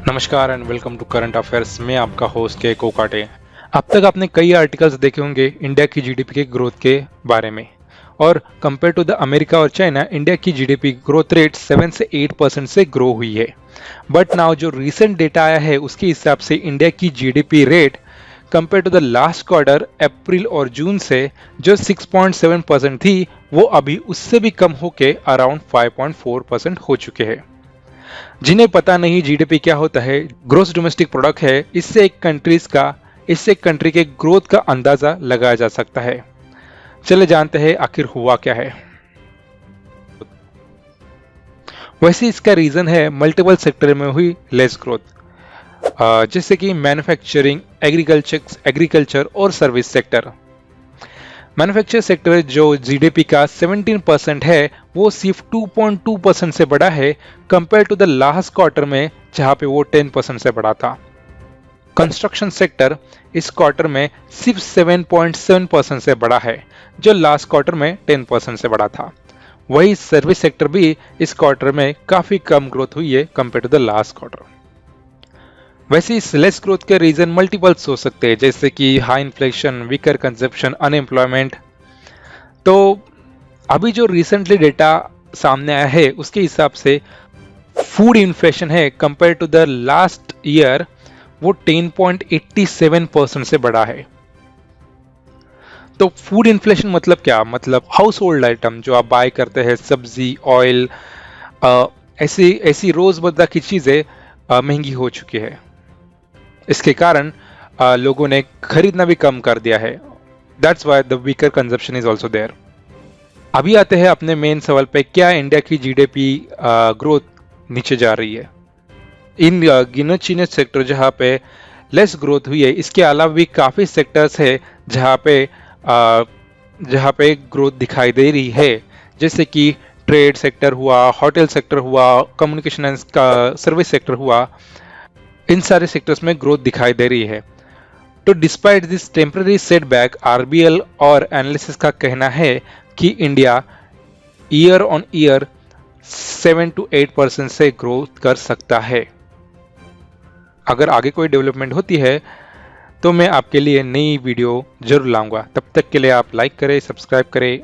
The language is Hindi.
नमस्कार and welcome to current affairs. मैं आपका होस्ट के कोकाटे। अब तक आपने कई आर्टिकल्स देखे होंगे इंडिया की जीडीपी के ग्रोथ के बारे में, और कंपेयर टू द अमेरिका और चाइना, इंडिया की जीडीपी ग्रोथ रेट 7 से 8% से ग्रो हुई है। बट नाउ जो रिसेंट डेटा आया है उसके हिसाब से इंडिया की GDP rate compare to the last quarter April और जून से जो 6.7% थी, वो अभी उससे भी कम होके अराउंड 5.4% हो चुके हैं। जिन्हें पता नहीं जीडीपी क्या होता है, ग्रोस डोमेस्टिक प्रोडक्ट है, इससे एक कंट्री के ग्रोथ का अंदाजा लगाया जा सकता है। चले जानते हैं आखिर हुआ क्या है। वैसे इसका रीजन है मल्टीपल सेक्टर में हुई लेस ग्रोथ, जैसे कि मैन्युफैक्चरिंग, एग्रीकल्चर और सर्विस सेक्टर। मैन्युफैक्चर सेक्टर जो जीडीपी का 17% है, वो सिर्फ 2.2% से बढ़ा है compare to the last quarter में, जहां पे वो 10% से बढ़ा था। कंस्ट्रक्शन सेक्टर इस क्वार्टर में सिर्फ 7.7% से बढ़ा है, जो लास्ट क्वार्टर में 10% से बढ़ा था। वही सर्विस सेक्टर भी इस क्वार्टर में काफी कम ग्रोथ हुई है compare to the last quarter. वैसे इस लेस ग्रोथ के रीजन मल्टीपल्स हो सकते हैं, जैसे कि high inflation, weaker consumption, unemployment. तो अभी जो रिसेंटली डेटा सामने आया है उसके हिसाब से फूड इन्फ्लेशन है compare to the last year, वो 10.87% से बढ़ा है। तो फूड इन्फ्लेशन मतलब क्या? मतलब हाउस होल्ड आइटम जो आप बाय करते हैं, सब्जी, ऑयल, ऐसी ऐसी रोजमर्रा की चीजें महंगी हो चुकी है। इसके कारण लोगों ने खरीदना भी कम कर दिया है। That's why the weaker consumption is also there. अभी आते हैं अपने मेन सवाल पे, क्या इंडिया की जीडीपी ग्रोथ नीचे जा रही है? इन गिने चुने सेक्टर जहाँ पे लेस ग्रोथ हुई है, इसके अलावा भी काफी सेक्टर्स है जहाँ पे ग्रोथ दिखाई दे रही है, जैसे कि ट्रेड सेक्टर हुआ, होटल सेक्टर हुआ, कम्युनिकेशन एंड सर्विस सेक्टर हुआ। इन सारे सेक्टर्स में ग्रोथ दिखाई दे रही है। तो despite this temporary setback, RBL और एनालिसिस का कहना है कि India year on year 7 to 8% से ग्रोथ कर सकता है। अगर आगे कोई डेवलपमेंट होती है तो मैं आपके लिए नई वीडियो जरूर लाऊंगा। तब तक के लिए आप लाइक करें, सब्सक्राइब करें